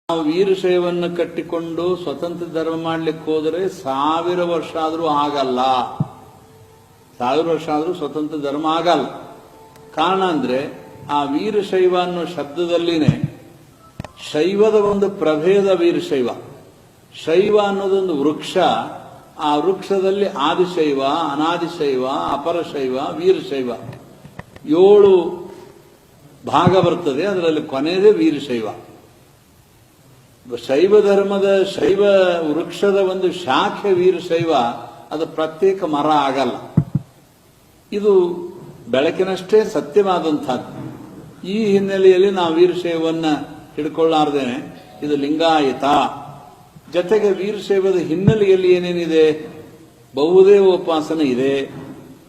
ನಾವು ವೀರಶೈವವನ್ನು ಕಟ್ಟಿಕೊಂಡು ಸ್ವತಂತ್ರ ಧರ್ಮ ಮಾಡ್ಲಿಕ್ಕೆ ಹೋದರೆ 1000 ವರ್ಷ ಆದರೂ ಆಗಲ್ಲ. 1000 ವರ್ಷ ಆದರೂ ಸ್ವತಂತ್ರ ಧರ್ಮ ಆಗಲ್ಲ. ಕಾರಣ ಅಂದ್ರೆ ಆ ವೀರಶೈವ ಅನ್ನೋ ಶಬ್ದದಲ್ಲಿನೇ ಶೈವದ ಒಂದು ಪ್ರಭೇದ ವೀರಶೈವ. ಶೈವ ಅನ್ನೋದೊಂದು ವೃಕ್ಷ. ಆ ವೃಕ್ಷದಲ್ಲಿ ಆದಿಶೈವ, ಅನಾದಿಶೈವ, ಅಪರಶೈವ, ವೀರಶೈವ 7 ಭಾಗ ಬರ್ತದೆ. ಅದರಲ್ಲಿ ಕೊನೆಯದೇ ವೀರಶೈವ. ಶೈವ ಧರ್ಮದ ಶೈವ ವೃಕ್ಷದ ಒಂದು ಶಾಖೆ ವೀರಶೈವ. ಅದು ಪ್ರತ್ಯೇಕ ಮರ ಆಗಲ್ಲ. ಇದು ಬೆಳಕಿನಷ್ಟೇ ಸತ್ಯವಾದಂಥದ್ದು. ಈ ಹಿನ್ನೆಲೆಯಲ್ಲಿ ನಾವು ವೀರಶೈವನ್ನ ಹಿಡ್ಕೊಳ್ಳಾರ್ದೇನೆ ಇದು ಲಿಂಗಾಯತ. ಜೊತೆಗೆ ವೀರಶೈವದ ಹಿನ್ನೆಲೆಯಲ್ಲಿ ಏನೇನಿದೆ? ಬಹುದೇವ ಉಪಾಸನೆ ಇದೆ,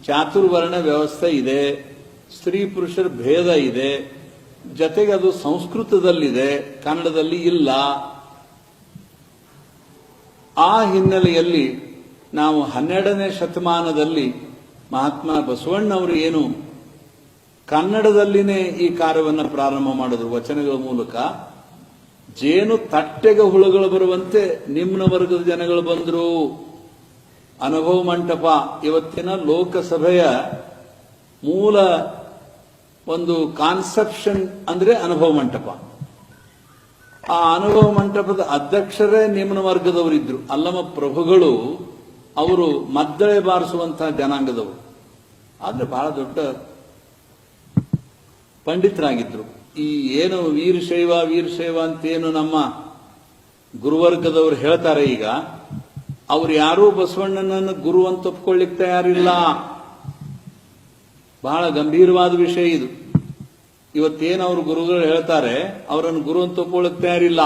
ಚಾತುರ್ವರ್ಣ ವ್ಯವಸ್ಥೆ ಇದೆ, ಸ್ತ್ರೀ ಪುರುಷರ ಭೇದ ಇದೆ. ಜೊತೆಗೆ ಅದು ಸಂಸ್ಕೃತದಲ್ಲಿದೆ, ಕನ್ನಡದಲ್ಲಿ ಇಲ್ಲ. ಆ ಹಿನ್ನೆಲೆಯಲ್ಲಿ ನಾವು 12ನೇ ಶತಮಾನದಲ್ಲಿ ಮಹಾತ್ಮ ಬಸವಣ್ಣವರು ಏನು ಕನ್ನಡದಲ್ಲಿನೇ ಈ ಕಾರ್ಯವನ್ನು ಪ್ರಾರಂಭ ಮಾಡಿದ್ರು. ವಚನಗಳ ಮೂಲಕ ಜೇನು ತಟ್ಟೆಗೆ ಹುಳುಗಳು ಬರುವಂತೆ ನಿಮ್ನ ವರ್ಗದ ಜನಗಳು ಬಂದರು. ಅನುಭವ ಮಂಟಪ ಇವತ್ತಿನ ಲೋಕಸಭೆಯ ಮೂಲ ಒಂದು ಕಾನ್ಸೆಪ್ಷನ್ ಅಂದ್ರೆ ಅನುಭವ ಮಂಟಪ. ಆ ಅನುಭವ ಮಂಟಪದ ಅಧ್ಯಕ್ಷರೇ ನಿಮ್ನ ವರ್ಗದವರಿದ್ರು. ಅಲ್ಲಮ ಪ್ರಭುಗಳು ಅವರು ಮದ್ದಳೆ ಬಾರಿಸುವಂತಹ ಜನಾಂಗದವರು. ಆದ್ರೆ ಬಹಳ ದೊಡ್ಡ ಪಂಡಿತರಾಗಿದ್ರು. ಈ ಏನು ವೀರಶೈವ ಅಂತೇನು ನಮ್ಮ ಗುರುವರ್ಗದವರು ಹೇಳ್ತಾರೆ, ಈಗ ಅವ್ರು ಯಾರೂ ಬಸವಣ್ಣನನ್ನು ಗುರು ಅಂತ ಒಪ್ಕೊಳ್ಳಿಕ್ಕೆ ತಯಾರಿಲ್ಲ. ಬಹಳ ಗಂಭೀರವಾದ ವಿಷಯ ಇದು. ಇವತ್ತೇನು ಅವರು ಗುರುಗಳು ಹೇಳ್ತಾರೆ, ಅವರನ್ನು ಗುರು ಅಂತ ಒಪ್ಕೊಳ್ಳಿಕ್ಕೆ ತಯಾರಿಲ್ಲ,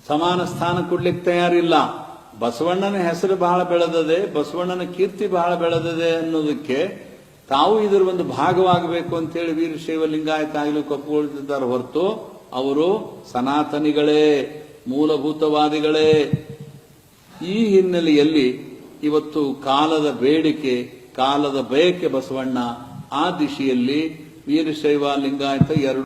ಸಮಾನ ಸ್ಥಾನ ಕೊಡ್ಲಿಕ್ಕೆ ತಯಾರಿಲ್ಲ. ಬಸವಣ್ಣನ ಹೆಸರು ಬಹಳ ಬೆಳೆದದೆ, ಬಸವಣ್ಣನ ಕೀರ್ತಿ ಬಹಳ ಬೆಳೆದದೆ ಅನ್ನೋದಕ್ಕೆ ತಾವು ಇದರ ಒಂದು ಭಾಗವಾಗಬೇಕು ಅಂತೇಳಿ ವೀರಶೈವ ಲಿಂಗಾಯತ ಆಗ್ಲಿಕ್ಕೆ ಒಪ್ಪಿಕೊಳ್ತಿದ್ದಾರೆ ಹೊರತು ಅವರು ಸನಾತನಿಗಳೇ, ಮೂಲಭೂತವಾದಿಗಳೇ. ಈ ಹಿನ್ನೆಲೆಯಲ್ಲಿ ಇವತ್ತು ಕಾಲದ ಬೇಡಿಕೆ, ಕಾಲದ ಬಯಕೆ ಬಸವಣ್ಣ. ಆ ದಿಶೆಯಲ್ಲಿ ವೀರಶೈವ ಲಿಂಗಾಯತ 2